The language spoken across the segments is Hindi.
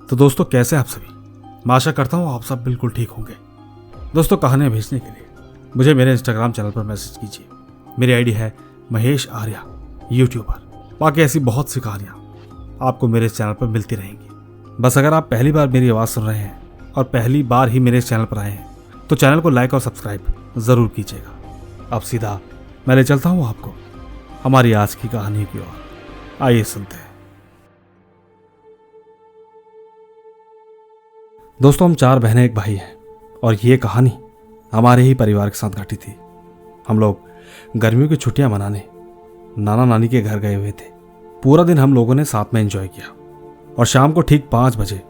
तो दोस्तों, कैसे आप सभी? मैं आशा करता हूँ आप सब बिल्कुल ठीक होंगे। दोस्तों, कहानियाँ भेजने के लिए मुझे मेरे इंस्टाग्राम चैनल पर मैसेज कीजिए। मेरी आईडी है महेश आर्या यूट्यूबर। बाकी ऐसी बहुत सी कहानियाँ आपको मेरे चैनल पर मिलती रहेंगी। बस अगर आप पहली बार मेरी आवाज़ सुन रहे हैं और पहली बार ही मेरे चैनल पर आए हैं तो चैनल को लाइक और सब्सक्राइब ज़रूर कीजिएगा। अब सीधा मैं ले चलता हूँ आपको हमारी आज की कहानी की ओर। आइए सुनते हैं। दोस्तों, हम 4 बहनें एक भाई हैं और ये कहानी हमारे ही परिवार के साथ घटी थी। हम लोग गर्मियों की छुट्टियां मनाने नाना नानी के घर गए हुए थे। पूरा दिन हम लोगों ने साथ में एंजॉय किया और शाम को ठीक 5 बजे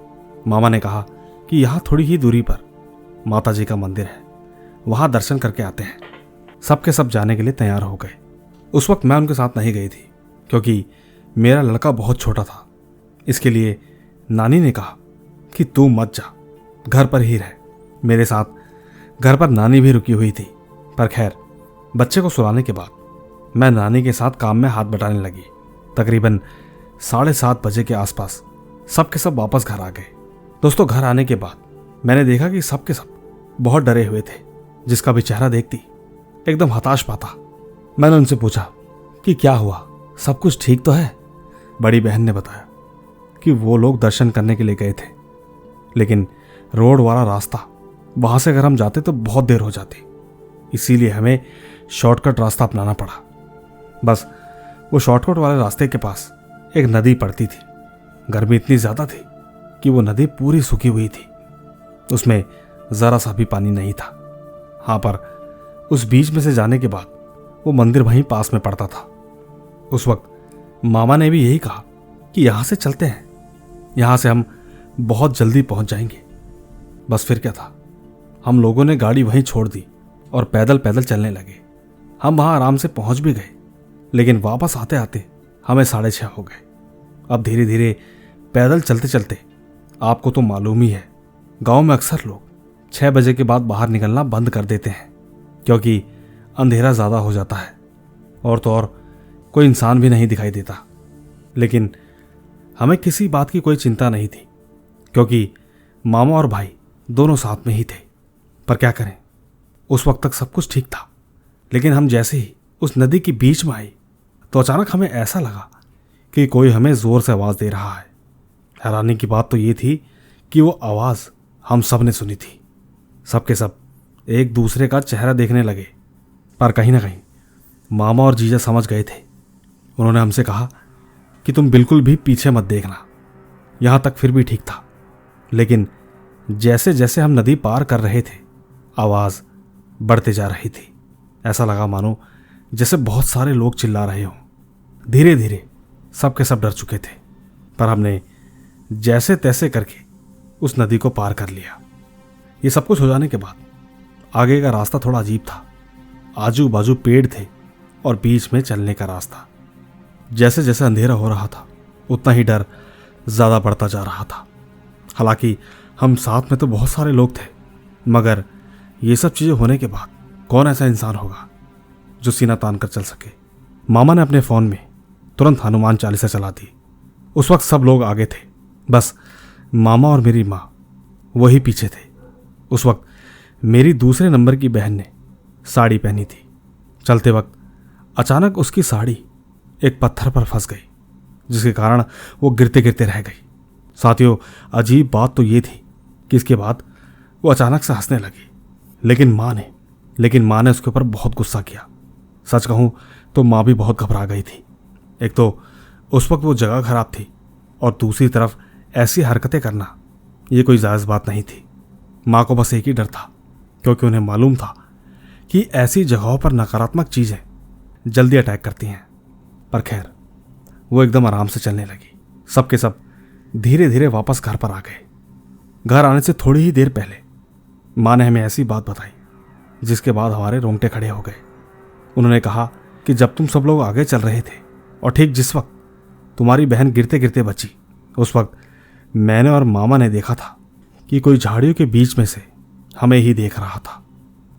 मामा ने कहा कि यहाँ थोड़ी ही दूरी पर माता जी का मंदिर है, वहाँ दर्शन करके आते हैं। सबके सब जाने के लिए तैयार हो गए। उस वक्त मैं उनके साथ नहीं गई थी क्योंकि मेरा लड़का बहुत छोटा था। इसके लिए नानी ने कहा कि तू मत जा, घर पर ही रह। मेरे साथ घर पर नानी भी रुकी हुई थी। पर खैर, बच्चे को सुलाने के बाद मैं नानी के साथ काम में हाथ बटाने लगी। तकरीबन 7:30 बजे के आसपास सबके सब वापस घर आ गए। दोस्तों, घर आने के बाद मैंने देखा कि सबके सब बहुत डरे हुए थे। जिसका भी चेहरा देखती एकदम हताश पाता। मैंने उनसे पूछा कि क्या हुआ, सब कुछ ठीक तो है? बड़ी बहन ने बताया कि वो लोग दर्शन करने के लिए गए थे, लेकिन रोड वाला रास्ता, वहां से अगर हम जाते तो बहुत देर हो जाती, इसीलिए हमें शॉर्टकट रास्ता अपनाना पड़ा। बस वो शॉर्टकट वाले रास्ते के पास एक नदी पड़ती थी। गर्मी इतनी ज्यादा थी कि वो नदी पूरी सूखी हुई थी, उसमें जरा सा भी पानी नहीं था। हाँ, पर उस बीच में से जाने के बाद वो मंदिर वहीं पास में पड़ता था। उस वक्त मामा ने भी यही कहा कि यहां से चलते हैं, यहां से हम बहुत जल्दी पहुंच जाएंगे। बस फिर क्या था, हम लोगों ने गाड़ी वहीं छोड़ दी और पैदल पैदल चलने लगे। हम वहां आराम से पहुंच भी गए, लेकिन वापस आते आते हमें 6:30 हो गए। अब धीरे धीरे पैदल चलते चलते, आपको तो मालूम ही है, गांव में अक्सर लोग 6 बजे के बाद बाहर निकलना बंद कर देते हैं क्योंकि अंधेरा ज्यादा हो जाता है और तो और कोई इंसान भी नहीं दिखाई देता। लेकिन हमें किसी बात की कोई चिंता नहीं थी क्योंकि मामा और भाई दोनों साथ में ही थे। पर क्या करें, उस वक्त तक सब कुछ ठीक था। लेकिन हम जैसे ही उस नदी के बीच में आए तो अचानक हमें ऐसा लगा कि कोई हमें जोर से आवाज दे रहा है। हैरानी की बात तो ये थी कि वो आवाज हम सब ने सुनी थी। सबके सब एक दूसरे का चेहरा देखने लगे, पर कहीं ना कहीं मामा और जीजा समझ गए थे। उन्होंने हमसे कहा कि तुम बिल्कुल भी पीछे मत देखना। यहां तक फिर भी ठीक था, लेकिन जैसे जैसे हम नदी पार कर रहे थे, आवाज बढ़ते जा रही थी। ऐसा लगा मानो जैसे बहुत सारे लोग चिल्ला रहे हों। धीरे धीरे सबके सब डर चुके थे, पर हमने जैसे तैसे करके उस नदी को पार कर लिया। ये सब कुछ हो जाने के बाद आगे का रास्ता थोड़ा अजीब था। आजू बाजू पेड़ थे और बीच में चलने का रास्ता। जैसे जैसे अंधेरा हो रहा था, उतना ही डर ज्यादा बढ़ता जा रहा था। हालांकि हम साथ में तो बहुत सारे लोग थे, मगर ये सब चीजें होने के बाद कौन ऐसा इंसान होगा जो सीना तान कर चल सके। मामा ने अपने फोन में तुरंत हनुमान चालीसा चला दी। उस वक्त सब लोग आगे थे, बस मामा और मेरी माँ वही पीछे थे। उस वक्त मेरी दूसरे नंबर की बहन ने साड़ी पहनी थी। चलते वक्त अचानक उसकी साड़ी एक पत्थर पर फंस गई, जिसके कारण वो गिरते गिरते रह गई। साथियों, अजीब बात तो ये थी कि इसके बाद वो अचानक से हंसने लगी, लेकिन माँ ने उसके ऊपर बहुत गुस्सा किया। सच कहूं तो माँ भी बहुत घबरा गई थी। एक तो उस वक्त वो जगह खराब थी और दूसरी तरफ ऐसी हरकतें करना ये कोई जायज बात नहीं थी। माँ को बस एक ही डर था, क्योंकि उन्हें मालूम था कि ऐसी जगहों पर नकारात्मक चीजें जल्दी अटैक करती हैं। पर खैर, वो एकदम आराम से चलने लगी। सबके सब धीरे धीरे वापस घर पर आ गए। घर आने से थोड़ी ही देर पहले माँ ने हमें ऐसी बात बताई जिसके बाद हमारे रोंगटे खड़े हो गए। उन्होंने कहा कि जब तुम सब लोग आगे चल रहे थे और ठीक जिस वक्त तुम्हारी बहन गिरते गिरते बची, उस वक्त मैंने और मामा ने देखा था कि कोई झाड़ियों के बीच में से हमें ही देख रहा था।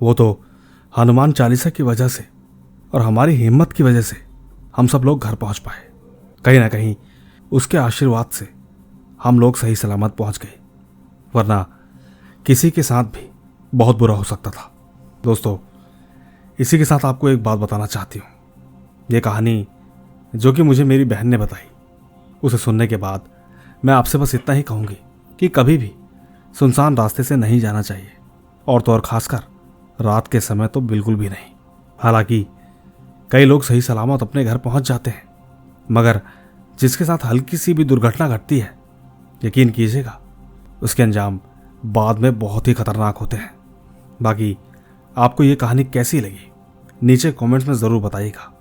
वो तो हनुमान चालीसा की वजह से और हमारी हिम्मत की वजह से हम सब लोग घर पहुंच पाए। कहीं ना कहीं उसके आशीर्वाद से हम लोग सही सलामत पहुंच गए, वरना किसी के साथ भी बहुत बुरा हो सकता था। दोस्तों, इसी के साथ आपको एक बात बताना चाहती हूँ। ये कहानी जो कि मुझे मेरी बहन ने बताई, उसे सुनने के बाद मैं आपसे बस इतना ही कहूँगी कि कभी भी सुनसान रास्ते से नहीं जाना चाहिए, और तो और खासकर रात के समय तो बिल्कुल भी नहीं। हालांकि कई लोग सही सलामत अपने घर पहुंच जाते हैं, मगर जिसके साथ हल्की सी भी दुर्घटना घटती है, यकीन कीजिएगा उसके अंजाम बाद में बहुत ही खतरनाक होते हैं। बाकी आपको ये कहानी कैसी लगी नीचे कमेंट्स में ज़रूर बताइएगा।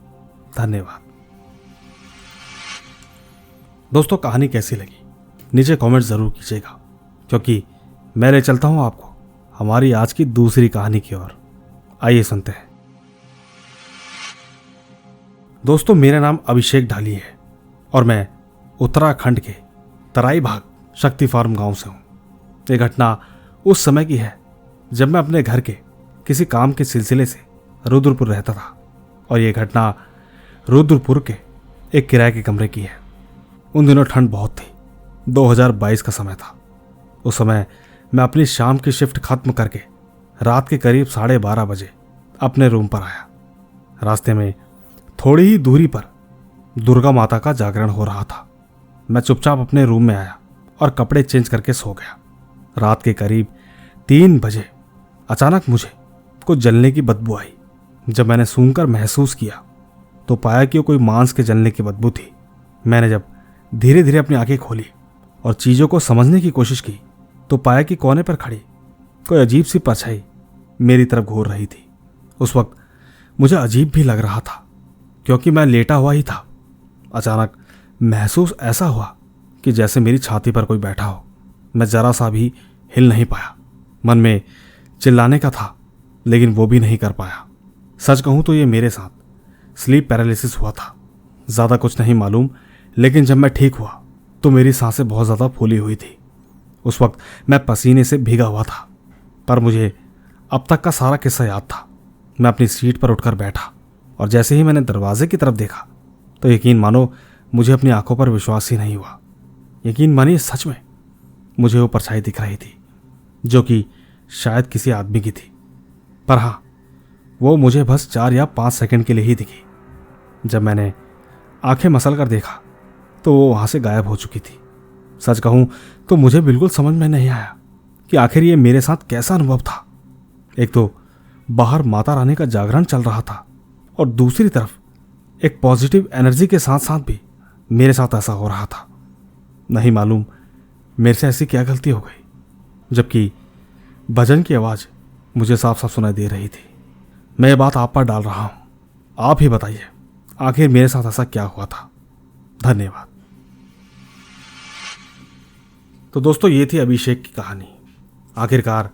धन्यवाद। दोस्तों, कहानी कैसी लगी नीचे कमेंट ज़रूर कीजिएगा, क्योंकि मैं ले चलता हूँ आपको हमारी आज की दूसरी कहानी की ओर। आइए सुनते हैं। दोस्तों, मेरा नाम अभिषेक ढाली है और मैं उत्तराखंड के तराई भाग शक्ति फार्म गांव से हूँ। ये घटना उस समय की है जब मैं अपने घर के किसी काम के सिलसिले से रुद्रपुर रहता था, और ये घटना रुद्रपुर के एक किराए के कमरे की है। उन दिनों ठंड बहुत थी। 2022 का समय था। उस समय मैं अपनी शाम की शिफ्ट खत्म करके रात के करीब 12:30 बजे अपने रूम पर आया। रास्ते में थोड़ी ही दूरी पर दुर्गा माता का जागरण हो रहा था। मैं चुपचाप अपने रूम में आया और कपड़े चेंज करके सो गया। रात के करीब 3 बजे अचानक मुझे कुछ जलने की बदबू आई। जब मैंने सूंघकर महसूस किया तो पाया कि वो कोई मांस के जलने की बदबू थी। मैंने जब धीरे धीरे अपनी आंखें खोली और चीज़ों को समझने की कोशिश की तो पाया कि कोने पर खड़ी कोई अजीब सी परछाई मेरी तरफ घूर रही थी। उस वक्त मुझे अजीब भी लग रहा था, क्योंकि मैं लेटा हुआ ही था। अचानक महसूस ऐसा हुआ कि जैसे मेरी छाती पर कोई बैठा हो। मैं जरा सा भी हिल नहीं पाया। मन में चिल्लाने का था, लेकिन वो भी नहीं कर पाया। सच कहूँ तो ये मेरे साथ स्लीप पैरालिसिस हुआ था। ज़्यादा कुछ नहीं मालूम, लेकिन जब मैं ठीक हुआ तो मेरी सांसें बहुत ज़्यादा फूली हुई थी। उस वक्त मैं पसीने से भीगा हुआ था, पर मुझे अब तक का सारा किस्सा याद था। मैं अपनी सीट पर उठकर बैठा और जैसे ही मैंने दरवाजे की तरफ देखा तो यकीन मानो मुझे अपनी आंखों पर विश्वास ही नहीं हुआ। यकीन मानिए, सच में मुझे वो परछाई दिख रही थी, जो कि शायद किसी आदमी की थी। पर हाँ, वो मुझे बस 4 या 5 सेकंड के लिए ही दिखी। जब मैंने आंखें मसल कर देखा तो वो वहाँ से गायब हो चुकी थी। सच कहूँ तो मुझे बिल्कुल समझ में नहीं आया कि आखिर ये मेरे साथ कैसा अनुभव था। एक तो बाहर माता रानी का जागरण चल रहा था, और दूसरी तरफ एक पॉजिटिव एनर्जी के साथ साथ भी मेरे साथ ऐसा हो रहा था। नहीं मालूम मेरे से ऐसी क्या गलती हो गई, जबकि भजन की आवाज़ मुझे साफ साफ सुनाई दे रही थी। मैं ये बात आप पर डाल रहा हूँ, आप ही बताइए आखिर मेरे साथ ऐसा क्या हुआ था। धन्यवाद। तो दोस्तों, ये थी अभिषेक की कहानी। आखिरकार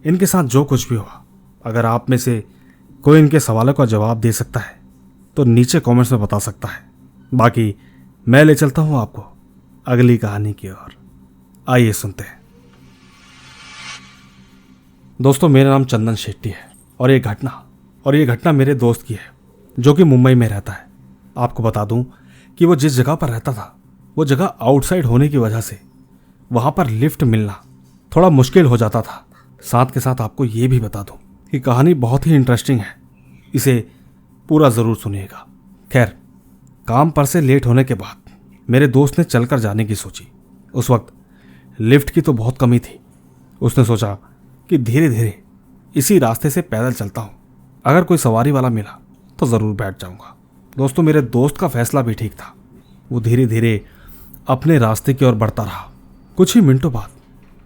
इनके साथ जो कुछ भी हुआ, अगर आप में से कोई इनके सवालों का जवाब दे सकता है तो नीचे कमेंट्स में बता सकता है। बाकी मैं ले चलता हूँ आपको अगली कहानी की ओर। आइए सुनते हैं। दोस्तों, मेरा नाम चंदन शेट्टी है और ये घटना मेरे दोस्त की है, जो कि मुंबई में रहता है। आपको बता दूं कि वो जिस जगह पर रहता था, वो जगह आउटसाइड होने की वजह से वहाँ पर लिफ्ट मिलना थोड़ा मुश्किल हो जाता था। साथ के साथ आपको ये भी बता दूं कि कहानी बहुत ही इंटरेस्टिंग है, इसे पूरा ज़रूर सुनिएगा। खैर, काम पर से लेट होने के बाद मेरे दोस्त ने चलकर जाने की सोची। उस वक्त लिफ्ट की तो बहुत कमी थी। उसने सोचा कि धीरे धीरे इसी रास्ते से पैदल चलता हूँ, अगर कोई सवारी वाला मिला तो ज़रूर बैठ जाऊँगा। दोस्तों, मेरे दोस्त का फैसला भी ठीक था। वो धीरे धीरे अपने रास्ते की ओर बढ़ता रहा। कुछ ही मिनटों बाद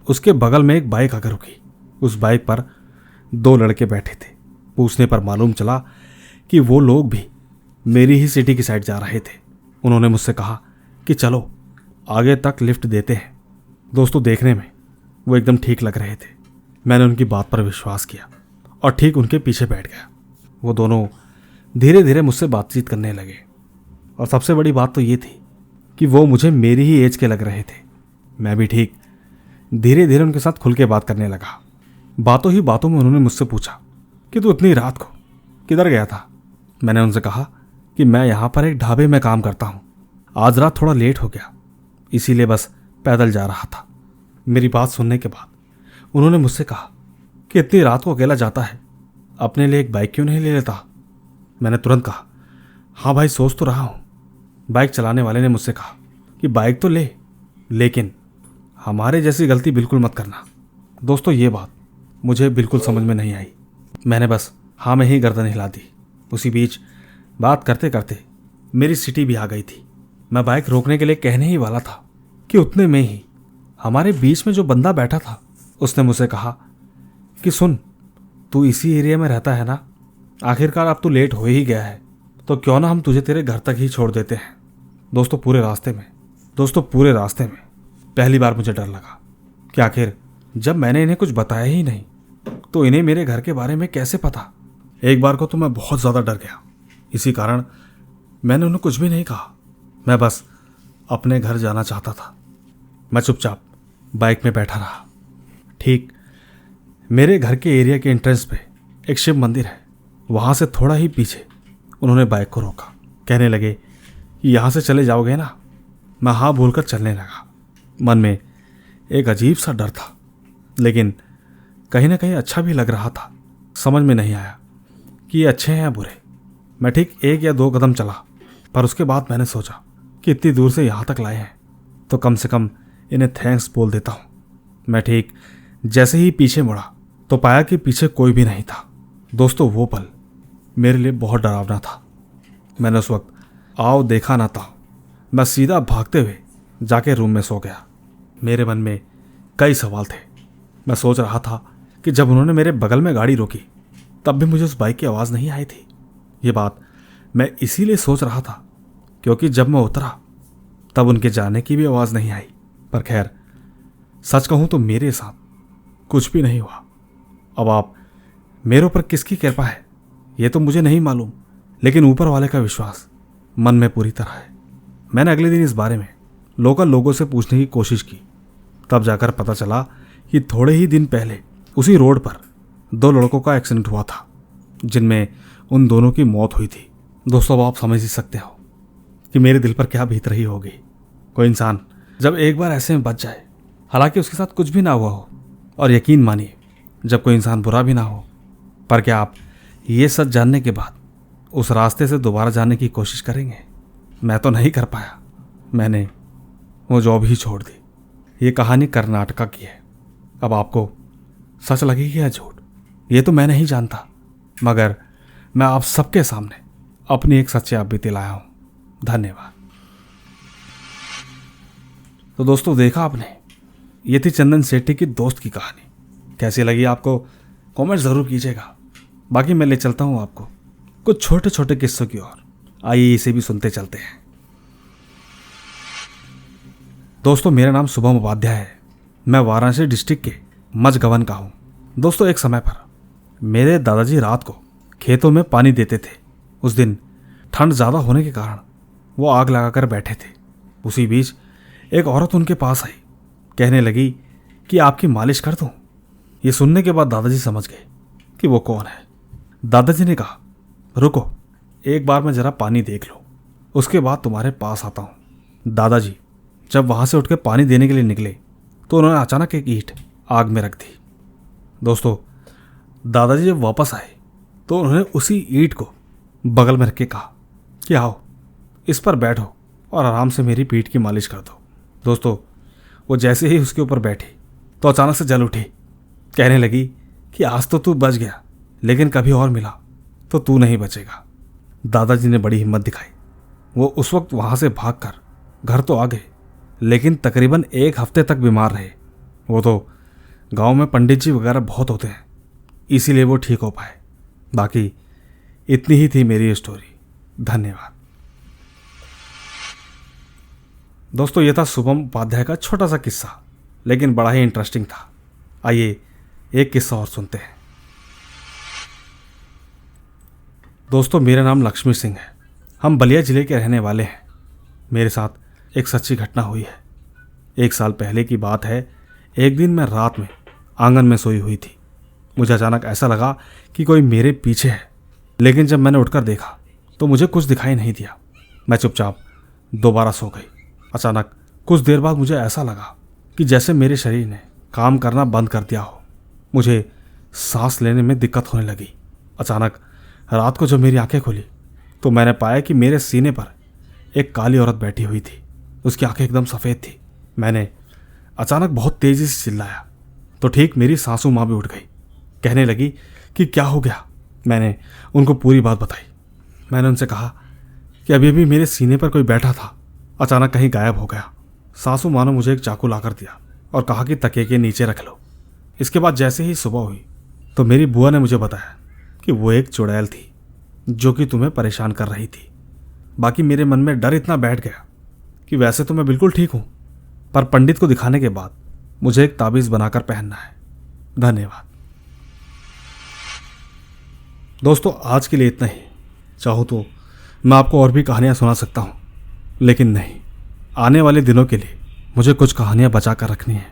उसके बगल में एक बाइक आकर रुकी। उस बाइक पर 2 लड़के बैठे थे। पूछने पर मालूम चला कि वो लोग भी मेरी ही सिटी की साइड जा रहे थे। उन्होंने मुझसे कहा कि चलो आगे तक लिफ्ट देते हैं। दोस्तों, देखने में वो एकदम ठीक लग रहे थे। मैंने उनकी बात पर विश्वास किया और ठीक उनके पीछे बैठ गया। वो दोनों धीरे धीरे मुझसे बातचीत करने लगे, और सबसे बड़ी बात तो ये थी कि वो मुझे मेरी ही एज के लग रहे थे। मैं भी ठीक धीरे धीरे उनके साथ खुल के बात करने लगा। बातों ही बातों में उन्होंने मुझसे पूछा कि तू इतनी रात को किधर गया था। मैंने उनसे कहा कि मैं यहाँ पर एक ढाबे में काम करता हूँ। आज रात थोड़ा लेट हो गया, इसीलिए बस पैदल जा रहा था। मेरी बात सुनने के बाद उन्होंने मुझसे कहा कि इतनी रात को अकेला जाता है, अपने लिए एक बाइक क्यों नहीं ले लेता। मैंने तुरंत कहा, हाँ भाई, सोच तो रहा हूँ। बाइक चलाने वाले ने मुझसे कहा कि बाइक तो ले, लेकिन हमारे जैसी गलती बिल्कुल मत करना। दोस्तों, ये बात मुझे बिल्कुल समझ में नहीं आई। मैंने बस हाँ में ही गर्दन हिला दी। उसी बीच बात करते करते मेरी सिटी भी आ गई थी। मैं बाइक रोकने के लिए कहने ही वाला था कि उतने में ही हमारे बीच में जो बंदा बैठा था उसने मुझसे कहा कि सुन, तू इसी एरिया में रहता है ना, आखिरकार अब तू लेट हो ही गया है, तो क्यों ना हम तुझे तेरे घर तक ही छोड़ देते हैं। दोस्तों, पूरे रास्ते में पहली बार मुझे डर लगा कि आखिर जब मैंने इन्हें कुछ बताया ही नहीं तो इन्हें मेरे घर के बारे में कैसे पता। एक बार को तो मैं बहुत ज़्यादा डर गया। इसी कारण मैंने उन्हें कुछ भी नहीं कहा। मैं बस अपने घर जाना चाहता था। मैं चुपचाप बाइक में बैठा रहा। ठीक मेरे घर के एरिया के एंट्रेंस पे एक शिव मंदिर है, वहाँ से थोड़ा ही पीछे उन्होंने बाइक को रोका। कहने लगे कि यहाँ से चले जाओगे ना। मैं हाँ बोलकर चलने लगा। मन में एक अजीब सा डर था, लेकिन कहीं ना कहीं अच्छा भी लग रहा था। समझ में नहीं आया कि ये अच्छे हैं या बुरे। मैं ठीक 1 या 2 कदम चला, पर उसके बाद मैंने सोचा कि इतनी दूर से यहाँ तक लाए हैं तो कम से कम इन्हें थैंक्स बोल देता हूँ। मैं ठीक जैसे ही पीछे मुड़ा तो पाया कि पीछे कोई भी नहीं था। दोस्तों, वो पल मेरे लिए बहुत डरावना था। मैंने उस वक्त आओ देखा ना था। मैं सीधा भागते हुए जाके रूम में सो गया। मेरे मन में कई सवाल थे। मैं सोच रहा था कि जब उन्होंने मेरे बगल में गाड़ी रोकी तब भी मुझे उस बाइक की आवाज़ नहीं आई थी। ये बात मैं इसीलिए सोच रहा था क्योंकि जब मैं उतरा तब उनके जाने की भी आवाज़ नहीं आई। पर खैर, सच कहूँ तो मेरे साथ कुछ भी नहीं हुआ। अब आप मेरे ऊपर किसकी कृपा है ये तो मुझे नहीं मालूम, लेकिन ऊपर वाले का विश्वास मन में पूरी तरह है। मैंने अगले दिन इस बारे में लोकल लोगों से पूछने की कोशिश की। तब जाकर पता चला कि थोड़े ही दिन पहले उसी रोड पर 2 लड़कों का एक्सीडेंट हुआ था, जिनमें उन दोनों की मौत हुई थी। दोस्तों, अब आप समझ ही सकते हो कि मेरे दिल पर क्या बीत रही होगी। कोई इंसान जब एक बार ऐसे में बच जाए, हालांकि उसके साथ कुछ भी ना हुआ हो, और यकीन मानिए जब कोई इंसान बुरा भी ना हो, पर क्या आप ये सच जानने के बाद उस रास्ते से दोबारा जाने की कोशिश करेंगे? मैं तो नहीं कर पाया। मैंने वो जॉब ही छोड़ दी। ये कहानी कर्नाटका की है। अब आपको सच लगेगी या झूठ ये तो मैं नहीं जानता, मगर मैं आप सबके सामने अपनी एक सच्ची आप बीती लाया हूँ। धन्यवाद। तो दोस्तों, देखा आपने, ये थी चंदन सेठी की दोस्त की कहानी। कैसी लगी आपको कमेंट ज़रूर कीजिएगा। बाकी मैं ले चलता हूँ आपको कुछ छोटे छोटे किस्सों की ओर। आइए इसे भी सुनते चलते हैं। दोस्तों, मेरा नाम शुभम उपाध्याय है। मैं वाराणसी डिस्ट्रिक्ट के मझगवन का हूँ। दोस्तों, एक समय पर मेरे दादाजी रात को खेतों में पानी देते थे। उस दिन ठंड ज़्यादा होने के कारण वो आग लगाकर बैठे थे। उसी बीच एक औरत उनके पास आई, कहने लगी कि आपकी मालिश कर दूं। ये सुनने के बाद दादाजी समझ गए कि वो कौन है। दादाजी ने कहा, रुको, एक बार मैं ज़रा पानी देख लूँ, उसके बाद तुम्हारे पास आता हूँ। दादाजी जब वहाँ से उठ के पानी देने के लिए निकले तो उन्होंने अचानक एक ईंट आग में रख दी। दोस्तों, दादाजी जब वापस आए तो उन्होंने उसी ईंट को बगल में रख के कहा कि आओ, इस पर बैठो और आराम से मेरी पीठ की मालिश कर दो। दोस्तों, वो जैसे ही उसके ऊपर बैठी तो अचानक से जल उठी। कहने लगी कि आज तो तू बच गया, लेकिन कभी और मिला तो तू नहीं बचेगा। दादाजी ने बड़ी हिम्मत दिखाई। वो उस वक्त वहाँ से भागकर घर तो आ गए, लेकिन तकरीबन 1 हफ्ते तक बीमार रहे। वो तो गांव में पंडित जी वगैरह बहुत होते हैं, इसीलिए वो ठीक हो पाए। बाकी इतनी ही थी मेरी स्टोरी। धन्यवाद। दोस्तों, ये था शुभम उपाध्याय का छोटा सा किस्सा, लेकिन बड़ा ही इंटरेस्टिंग था। आइए एक किस्सा और सुनते हैं। दोस्तों, मेरा नाम लक्ष्मी सिंह है। हम बलिया जिले के रहने वाले हैं। मेरे साथ एक सच्ची घटना हुई है। 1 साल पहले की बात है। एक दिन मैं रात में आंगन में सोई हुई थी। मुझे अचानक ऐसा लगा कि कोई मेरे पीछे है, लेकिन जब मैंने उठकर देखा तो मुझे कुछ दिखाई नहीं दिया। मैं चुपचाप दोबारा सो गई। अचानक कुछ देर बाद मुझे ऐसा लगा कि जैसे मेरे शरीर ने काम करना बंद कर दिया हो। मुझे सांस लेने में दिक्कत होने लगी। अचानक रात को जब मेरी आंखें खुली तो मैंने पाया कि मेरे सीने पर एक काली औरत बैठी हुई थी। उसकी आंखें एकदम सफ़ेद थी। मैंने अचानक बहुत तेज़ी से चिल्लाया तो ठीक मेरी सासू माँ भी उठ गई। कहने लगी कि क्या हो गया। मैंने उनको पूरी बात बताई। मैंने उनसे कहा कि अभी अभी मेरे सीने पर कोई बैठा था, अचानक कहीं गायब हो गया। सासू माँ ने मुझे एक चाकू ला कर दिया और कहा कि तकिए के नीचे रख लो। इसके बाद जैसे ही सुबह हुई तो मेरी बुआ ने मुझे बताया कि वो एक चुड़ैल थी जो कि तुम्हें परेशान कर रही थी। बाकी मेरे मन में डर इतना बैठ गया कि वैसे तो मैं बिल्कुल ठीक हूँ, पर पंडित को दिखाने के बाद मुझे एक ताबीज़ बनाकर पहनना है। धन्यवाद। दोस्तों, आज के लिए इतना ही। चाहो तो मैं आपको और भी कहानियाँ सुना सकता हूँ, लेकिन नहीं, आने वाले दिनों के लिए मुझे कुछ कहानियाँ बचा कर रखनी है,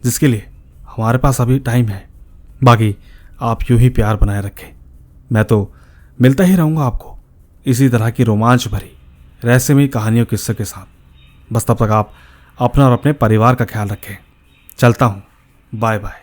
जिसके लिए हमारे पास अभी टाइम है। बाकी आप यूं ही प्यार बनाए रखें। मैं तो मिलता ही रहूँगा आपको इसी तरह की रोमांच भरी रहस्यमयी कहानियों किस्से के साथ। बस तब तक आप अपना और अपने परिवार का ख्याल रखें। चलता हूँ। Bye bye.